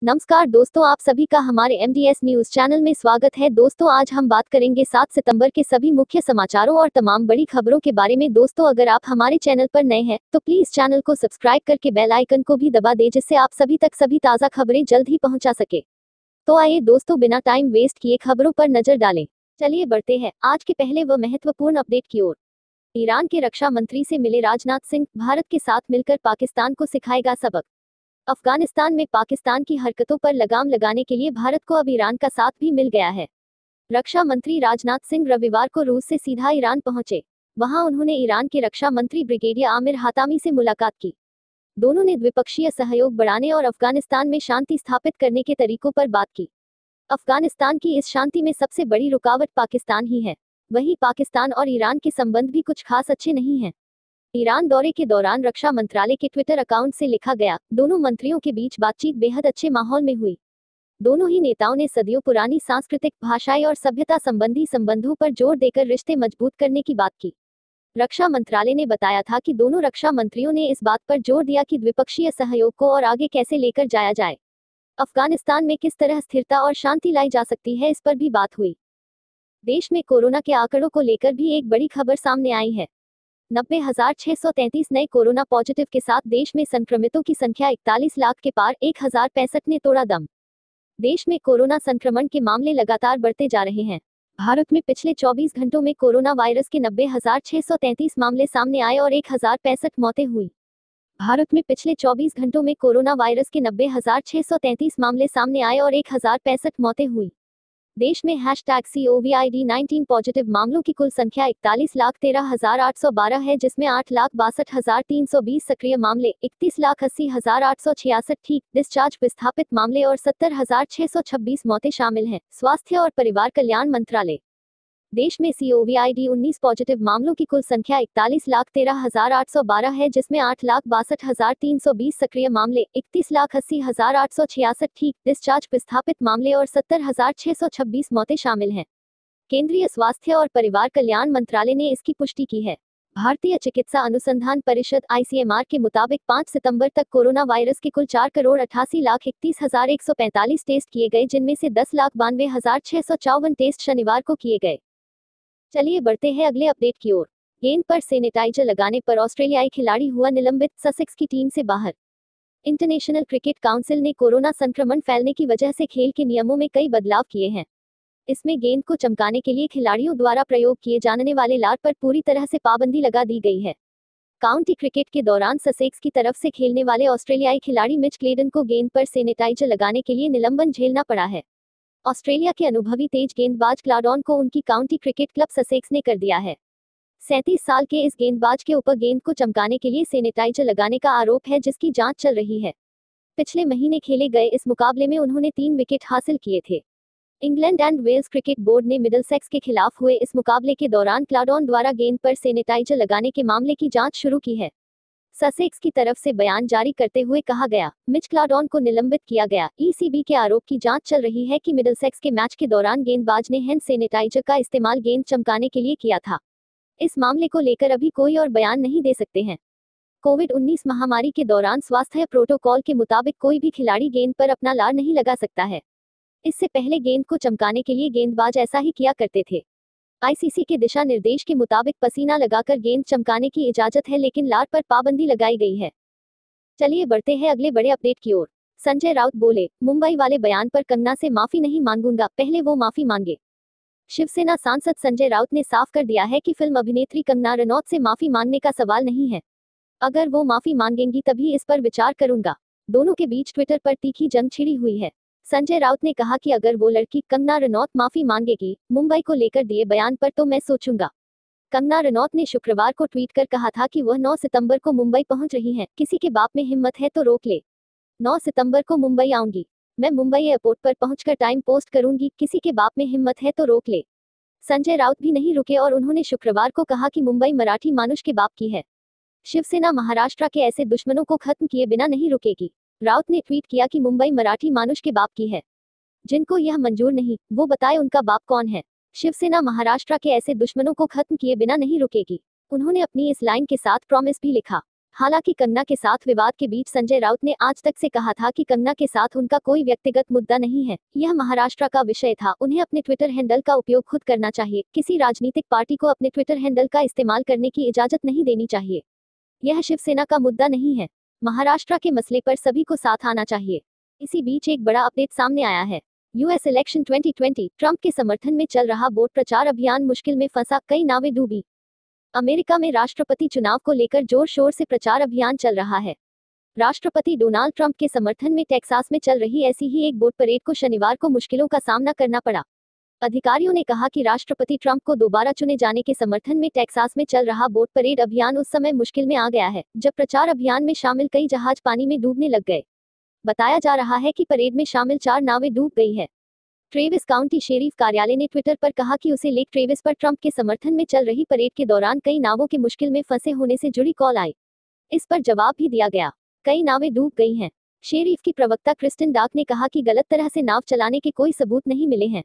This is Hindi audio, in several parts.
नमस्कार दोस्तों, आप सभी का हमारे MDS न्यूज चैनल में स्वागत है। दोस्तों, आज हम बात करेंगे 7 सितंबर के सभी मुख्य समाचारों और तमाम बड़ी खबरों के बारे में। दोस्तों, अगर आप हमारे चैनल पर नए हैं तो प्लीज चैनल को सब्सक्राइब करके बेल आइकन को भी दबा दें, जिससे आप सभी तक सभी ताज़ा खबरें जल्द ही पहुंचा सके। तो आइए दोस्तों, बिना टाइम वेस्ट किए खबरों पर नजर डालें। चलिए बढ़ते हैं आज के पहले व महत्वपूर्ण अपडेट की ओर। ईरान के रक्षा मंत्री से मिले राजनाथ सिंह, भारत के साथ मिलकर पाकिस्तान को सिखाएगा सबक। अफगानिस्तान में पाकिस्तान की हरकतों पर लगाम लगाने के लिए भारत को अब ईरान का साथ भी मिल गया है। रक्षा मंत्री राजनाथ सिंह रविवार को रूस से सीधा ईरान पहुंचे। वहां उन्होंने ईरान के रक्षा मंत्री ब्रिगेडियर आमिर हातामी से मुलाकात की। दोनों ने द्विपक्षीय सहयोग बढ़ाने और अफगानिस्तान में शांति स्थापित करने के तरीकों पर बात की। अफगानिस्तान की इस शांति में सबसे बड़ी रुकावट पाकिस्तान ही है। वहीं पाकिस्तान और ईरान के संबंध भी कुछ खास अच्छे नहीं हैं। ईरान दौरे के दौरान रक्षा मंत्रालय के ट्विटर अकाउंट से लिखा गया, दोनों मंत्रियों के बीच बातचीत बेहद अच्छे माहौल में हुई। दोनों ही नेताओं ने सदियों पुरानी सांस्कृतिक, भाषाई और सभ्यता संबंधी संबंधों पर जोर देकर रिश्ते मजबूत करने की बात की। रक्षा मंत्रालय ने बताया था कि दोनों रक्षा मंत्रियों ने इस बात पर जोर दिया कि द्विपक्षीय सहयोग को और आगे कैसे लेकर जाया जाए। अफगानिस्तान में किस तरह स्थिरता और शांति लाई जा सकती है, इस पर भी बात हुई। देश में कोरोना के आंकड़ों को लेकर भी एक बड़ी खबर सामने आई है। 90,633 नए कोरोना पॉजिटिव के साथ देश में संक्रमितों की संख्या 41 लाख के पार 1065 ने तोड़ा दम। देश में कोरोना संक्रमण के मामले लगातार बढ़ते जा रहे हैं। भारत में पिछले 24 घंटों में कोरोना वायरस के 90,633 मामले सामने आए और 1065 मौतें हुई। भारत में पिछले 24 घंटों में कोरोना वायरस के 90,633 मामले सामने आए और 1065 मौतें हुई। देश में #COVID-19 पॉजिटिव मामलों की कुल संख्या 41,13,812 है, जिसमें 8,62,320 सक्रिय मामले, 31,80,866 ठीक डिस्चार्ज विस्थापित मामले और 70,626 मौतें शामिल हैं। स्वास्थ्य और परिवार कल्याण मंत्रालय। देश में COVID-19 पॉजिटिव मामलों की कुल संख्या 41,13,812 है, जिसमें 8,62,320 सक्रिय मामले, 31,80,866 ठीक डिस्चार्ज विस्थापित मामले और 70,626 मौतें शामिल हैं। केंद्रीय स्वास्थ्य और परिवार कल्याण मंत्रालय ने इसकी पुष्टि की है। भारतीय चिकित्सा अनुसंधान परिषद ICMR के मुताबिक 5 सितंबर तक कोरोना वायरस के कुल 4,88,31,145 टेस्ट किए गए, जिनमें से 10,92,654 टेस्ट शनिवार को किए गए। चलिए बढ़ते हैं अगले अपडेट की ओर। गेंद पर सैनिटाइजर लगाने पर ऑस्ट्रेलियाई खिलाड़ी हुआ निलंबित, ससेक्स की टीम से बाहर। इंटरनेशनल क्रिकेट काउंसिल ने कोरोना संक्रमण फैलने की वजह से खेल के नियमों में कई बदलाव किए हैं। इसमें गेंद को चमकाने के लिए खिलाड़ियों द्वारा प्रयोग किए जाने वाले लार पर पूरी तरह से पाबंदी लगा दी गई है। काउंटी क्रिकेट के दौरान ससेक्स की तरफ से खेलने वाले ऑस्ट्रेलियाई खिलाड़ी मिच क्लेडन को गेंद पर सैनिटाइजर लगाने के लिए निलंबन झेलना पड़ा है। ऑस्ट्रेलिया के अनुभवी तेज गेंदबाज क्लाडॉन को उनकी काउंटी क्रिकेट क्लब ससेक्स ने कर दिया है। 37 साल के इस गेंदबाज के ऊपर गेंद को चमकाने के लिए सैनिटाइजर लगाने का आरोप है, जिसकी जांच चल रही है। पिछले महीने खेले गए इस मुकाबले में उन्होंने 3 विकेट हासिल किए थे। England and Wales cricket board ने मिडलसेक्स के खिलाफ हुए इस मुकाबले के दौरान क्लाडॉन द्वारा गेंद पर सैनिटाइजर लगाने के मामले की जांच शुरू की है। ससेक्स की तरफ से बयान जारी करते हुए कहा गया, मिच क्लाडॉन को निलंबित किया गया। ECB के आरोप की जांच चल रही है कि मिडलसेक्स के मैच के दौरान गेंदबाज ने हैंड सैनिटाइजर का इस्तेमाल गेंद चमकाने के लिए किया था। इस मामले को लेकर अभी कोई और बयान नहीं दे सकते हैं। कोविड-19 महामारी के दौरान स्वास्थ्य प्रोटोकॉल के मुताबिक कोई भी खिलाड़ी गेंद पर अपना लार नहीं लगा सकता है। इससे पहले गेंद को चमकाने के लिए गेंदबाज ऐसा ही किया करते थे। ICC के दिशा निर्देश के मुताबिक पसीना लगाकर गेंद चमकाने की इजाजत है, लेकिन लार पर पाबंदी लगाई गई है। चलिए बढ़ते हैं अगले बड़े अपडेट की ओर। संजय राउत बोले, मुंबई वाले बयान पर कंगना से माफी नहीं मांगूंगा, पहले वो माफी मांगे। शिवसेना सांसद संजय राउत ने साफ कर दिया है कि फिल्म अभिनेत्री कंगना रनौत से माफी मांगने का सवाल नहीं है। अगर वो माफी मांगेंगी तभी इस पर विचार करूंगा। दोनों के बीच ट्विटर पर तीखी जंग छिड़ी हुई है। संजय राउत ने कहा कि अगर वो लड़की कंगना रनौत माफी मांगेगी मुंबई को लेकर दिए बयान पर, तो मैं सोचूंगा। कंगना रनौत ने शुक्रवार को ट्वीट कर कहा था कि वह 9 सितंबर को मुंबई पहुंच रही हैं। किसी के बाप में हिम्मत है तो रोक ले। 9 सितंबर को मुंबई आऊंगी। मैं मुंबई एयरपोर्ट पर पहुंचकर टाइम पोस्ट करूंगी। किसी के बाप में हिम्मत है तो रोक ले। संजय राउत भी नहीं रुके और उन्होंने शुक्रवार को कहा कि मुंबई मराठी मानुष के बाप की है। शिवसेना महाराष्ट्र के ऐसे दुश्मनों को खत्म किए बिना नहीं रुकेगी। राउत ने ट्वीट किया कि मुंबई मराठी मानुष के बाप की है। जिनको यह मंजूर नहीं, वो बताए उनका बाप कौन है। शिवसेना महाराष्ट्र के ऐसे दुश्मनों को खत्म किए बिना नहीं रुकेगी। उन्होंने अपनी इस लाइन के साथ प्रॉमिस भी लिखा। हालांकि कंगना के साथ विवाद के बीच संजय राउत ने आज तक से कहा था कि कंगना के साथ उनका कोई व्यक्तिगत मुद्दा नहीं है, यह महाराष्ट्र का विषय था। उन्हें अपने ट्विटर हैंडल का उपयोग खुद करना चाहिए, किसी राजनीतिक पार्टी को अपने ट्विटर हैंडल का इस्तेमाल करने की इजाजत नहीं देनी चाहिए। यह शिवसेना का मुद्दा नहीं है। महाराष्ट्र के मसले पर सभी को साथ आना चाहिए। इसी बीच एक बड़ा अपडेट सामने आया है। यूएस इलेक्शन 2020 ट्रंप के समर्थन में चल रहा वोट प्रचार अभियान मुश्किल में फंसा, कई नावें डूबी। अमेरिका में राष्ट्रपति चुनाव को लेकर जोर शोर से प्रचार अभियान चल रहा है। राष्ट्रपति डोनाल्ड ट्रंप के समर्थन में टेक्सास में चल रही ऐसी ही एक वोट परेड को शनिवार को मुश्किलों का सामना करना पड़ा। अधिकारियों ने कहा कि राष्ट्रपति ट्रंप को दोबारा चुने जाने के समर्थन में टेक्सास में चल रहा वोट परेड अभियान उस समय मुश्किल में आ गया है जब प्रचार अभियान में शामिल कई जहाज पानी में डूबने लग गए। बताया जा रहा है कि परेड में शामिल 4 नावें डूब गई है। ट्रेविस काउंटी शेरिफ कार्यालय ने ट्विटर पर कहा कि उसे लेक ट्रेविस पर ट्रंप के समर्थन में चल रही परेड के दौरान कई नावों के मुश्किल में फंसे होने से जुड़ी कॉल आई। इस पर जवाब भी दिया गया। कई नावें डूब गई हैं। शेरिफ की प्रवक्ता क्रिस्टिन डाक ने कहा कि गलत तरह से नाव चलाने के कोई सबूत नहीं मिले हैं।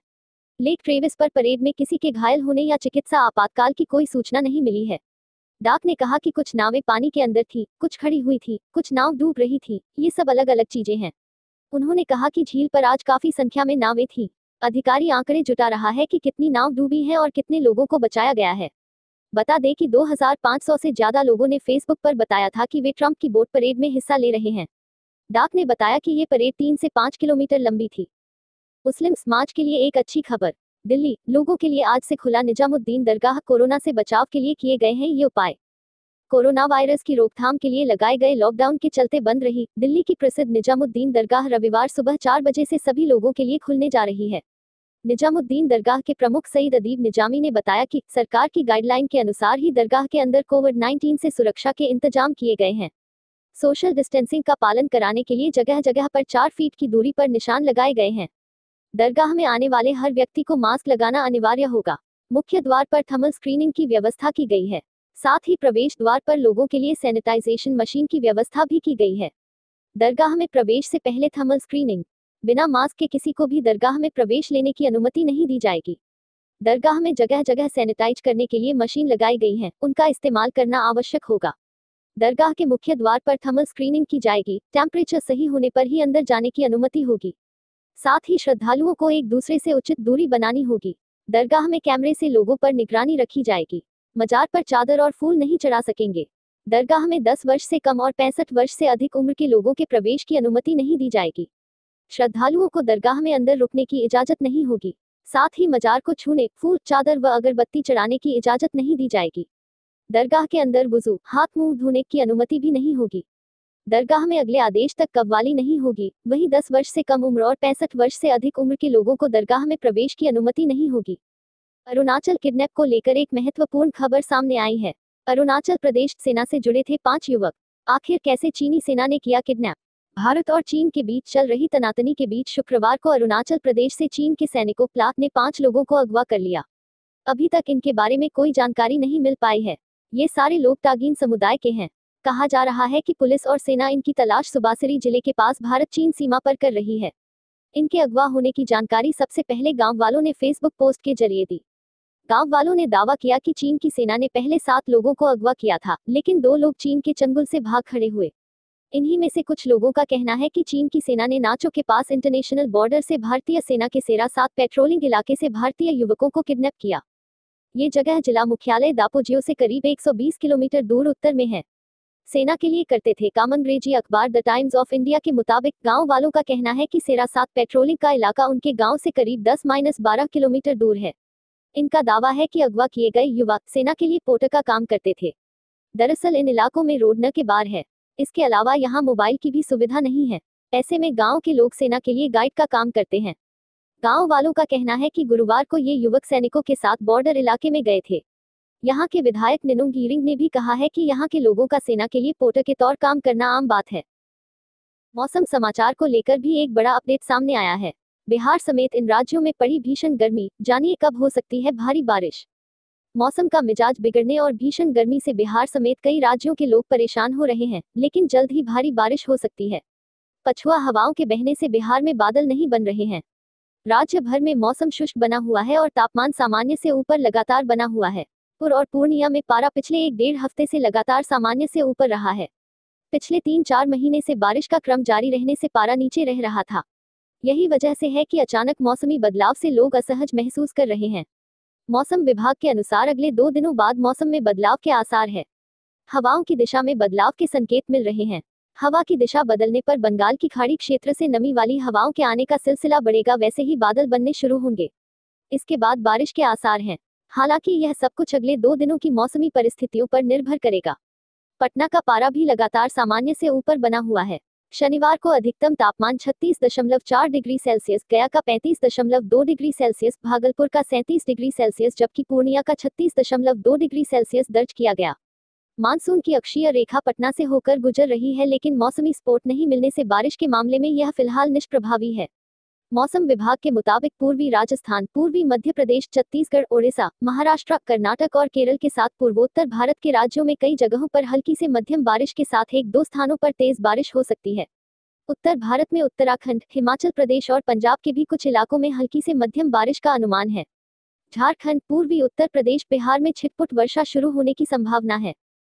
लेक ट्रेविस पर परेड में किसी के घायल होने या चिकित्सा आपातकाल की कोई सूचना नहीं मिली है। डाक ने कहा कि कुछ नावें पानी के अंदर थी, कुछ खड़ी हुई थी, कुछ नाव डूब रही थी, ये सब अलग अलग चीजें हैं। उन्होंने कहा कि झील पर आज काफी संख्या में नावें थी। अधिकारी आंकड़े जुटा रहा है कि कितनी नाव डूबी हैं और कितने लोगों को बचाया गया है। बता दें कि 2500 से ज्यादा लोगों ने फेसबुक पर बताया था कि वे ट्रंप की बोट परेड में हिस्सा ले रहे हैं। डाक ने बताया कि ये परेड 3 से 5 किलोमीटर लंबी थी। मुस्लिम समाज के लिए एक अच्छी खबर। दिल्ली, लोगों के लिए आज से खुला निजामुद्दीन दरगाह। कोरोना से बचाव के लिए किए गए हैं ये उपाय। कोरोना वायरस की रोकथाम के लिए लगाए गए लॉकडाउन के चलते बंद रही दिल्ली की प्रसिद्ध निजामुद्दीन दरगाह रविवार सुबह 4 बजे से सभी लोगों के लिए खुलने जा रही है। निजामुद्दीन दरगाह के प्रमुख सईद अदीब निजामी ने बताया कि सरकार की गाइडलाइन के अनुसार ही दरगाह के अंदर कोविड-19 से सुरक्षा के इंतजाम किए गए हैं। सोशल डिस्टेंसिंग का पालन कराने के लिए जगह जगह पर 4 फीट की दूरी पर निशान लगाए गए हैं। दरगाह में आने वाले हर व्यक्ति को मास्क लगाना अनिवार्य होगा। मुख्य द्वार पर थर्मल स्क्रीनिंग की व्यवस्था की गई है। साथ ही प्रवेश द्वार पर लोगों के लिए सैनिटाइजेशन मशीन की व्यवस्था भी की गई है। दरगाह में प्रवेश से पहले थर्मल स्क्रीनिंग। बिना मास्क के किसी को भी दरगाह में प्रवेश लेने की अनुमति नहीं दी जाएगी। दरगाह में जगह जगह सैनिटाइज करने के लिए मशीन लगाई गई हैं, उनका इस्तेमाल करना आवश्यक होगा। दरगाह के मुख्य द्वार पर थर्मल स्क्रीनिंग की जाएगी। टेम्परेचर सही होने पर ही अंदर जाने की अनुमति होगी। साथ ही श्रद्धालुओं को एक दूसरे से उचित दूरी बनानी होगी। दरगाह में कैमरे से लोगों पर निगरानी रखी जाएगी। मजार पर चादर और फूल नहीं चढ़ा सकेंगे। दरगाह में 10 वर्ष से कम और 65 वर्ष से अधिक उम्र के लोगों के प्रवेश की अनुमति नहीं दी जाएगी। श्रद्धालुओं को दरगाह में अंदर रुकने की इजाजत नहीं होगी। साथ ही मजार को छूने, फूल, चादर व अगरबत्ती चढ़ाने की इजाजत नहीं दी जाएगी। दरगाह के अंदर वुजू, हाथ मुंह धोने की अनुमति भी नहीं होगी। दरगाह में अगले आदेश तक कव्वाली नहीं होगी। वहीं 10 वर्ष से कम उम्र और 65 वर्ष से अधिक उम्र के लोगों को दरगाह में प्रवेश की अनुमति नहीं होगी। अरुणाचल किडनैप को लेकर एक महत्वपूर्ण खबर सामने आई है। अरुणाचल प्रदेश सेना से जुड़े थे 5 युवक। आखिर कैसे चीनी सेना ने किया किडनैप? भारत और चीन के बीच चल रही तनातनी के बीच शुक्रवार को अरुणाचल प्रदेश से चीन के सैनिकों प्लाट ने 5 लोगों को अगवा कर लिया। अभी तक इनके बारे में कोई जानकारी नहीं मिल पाई है। ये सारे लोग तागिन समुदाय के हैं। कहा जा रहा है कि पुलिस और सेना इनकी तलाश सुबासिरी जिले के पास भारत चीन सीमा पर कर रही है। इनके अगवा होने की जानकारी सबसे पहले गांव वालों ने फेसबुक पोस्ट के जरिए दी। गांव वालों ने दावा किया कि चीन की सेना ने पहले 7 लोगों को अगवा किया था, लेकिन 2 लोग चीन के चंगुल से भाग खड़े हुए। इन्हीं में से कुछ लोगों का कहना है कि चीन की सेना ने नाचो के पास इंटरनेशनल बॉर्डर से भारतीय सेना के सेरा 7 पेट्रोलिंग इलाके से भारतीय युवकों को किडनैप किया। ये जगह जिला मुख्यालय दापोजियो से करीब 120 किलोमीटर दूर उत्तर में है। सेना के लिए करते थे काम। अंग्रेजी अखबार द टाइम्स ऑफ इंडिया के मुताबिक गांव वालों का कहना है कि सेरा 7 पेट्रोलिंग का इलाका उनके गांव से करीब 10-12 किलोमीटर दूर है। इनका दावा है कि अगवा किए गए युवा सेना के लिए पोर्टर का काम करते थे। दरअसल इन इलाकों में रोड न के बार है। इसके अलावा यहाँ मोबाइल की भी सुविधा नहीं है। ऐसे में गांव के लोग सेना के लिए गाइड का काम करते हैं। गांव वालों का कहना है कि गुरुवार को ये युवक सैनिकों के साथ बॉर्डर इलाके में गए थे। यहाँ के विधायक निनुंग गिरिंग ने भी कहा है कि यहाँ के लोगों का सेना के लिए पोर्टर के तौर काम करना आम बात है। मौसम समाचार को लेकर भी एक बड़ा अपडेट सामने आया है। बिहार समेत इन राज्यों में पड़ी भीषण गर्मी, जानिए कब हो सकती है भारी बारिश। मौसम का मिजाज बिगड़ने और भीषण गर्मी से बिहार समेत कई राज्यों के लोग परेशान हो रहे हैं, लेकिन जल्द ही भारी बारिश हो सकती है। पछुआ हवाओं के बहने से बिहार में बादल नहीं बन रहे हैं। राज्य भर में मौसम शुष्क बना हुआ है और तापमान सामान्य से ऊपर लगातार बना हुआ है। भागलपुर और पूर्णिया में पारा पिछले 1-1.5 हफ्ते से लगातार सामान्य से ऊपर रहा है। पिछले 3-4 महीने से बारिश का क्रम जारी रहने से पारा नीचे रह रहा था। यही वजह से है कि अचानक मौसमी बदलाव से लोग असहज महसूस कर रहे हैं। मौसम विभाग के अनुसार अगले 2 दिनों बाद मौसम में बदलाव के आसार है। हवाओं की दिशा में बदलाव के संकेत मिल रहे हैं। हवा की दिशा बदलने पर बंगाल की खाड़ी क्षेत्र से नमी वाली हवाओं के आने का सिलसिला बढ़ेगा, वैसे ही बादल बनने शुरू होंगे। इसके बाद बारिश के आसार हैं। हालांकि यह सब कुछ अगले 2 दिनों की मौसमी परिस्थितियों पर निर्भर करेगा। पटना का पारा भी लगातार सामान्य से ऊपर बना हुआ है। शनिवार को अधिकतम तापमान 36.4 डिग्री सेल्सियस, गया का 35.2 डिग्री सेल्सियस, भागलपुर का 37 डिग्री सेल्सियस जबकि पूर्णिया का 36.2 डिग्री सेल्सियस दर्ज किया गया। मानसून की अक्षीय रेखा पटना से होकर गुजर रही है, लेकिन मौसमी स्पोर्ट नहीं मिलने से बारिश के मामले में यह फिलहाल निष्प्रभावी है। मौसम विभाग के मुताबिक पूर्वी राजस्थान, पूर्वी मध्य प्रदेश, छत्तीसगढ़, ओडिशा, महाराष्ट्र, कर्नाटक और केरल के साथ पूर्वोत्तर भारत के राज्यों में कई जगहों पर हल्की से मध्यम बारिश के साथ 1-2 स्थानों पर तेज बारिश हो सकती है। उत्तर भारत में उत्तराखंड, हिमाचल प्रदेश और पंजाब के भी कुछ इलाकों में हल्की से मध्यम बारिश का अनुमान है। झारखंड, पूर्वी उत्तर प्रदेश, बिहार में छिटपुट वर्षा शुरू होने की संभावना है।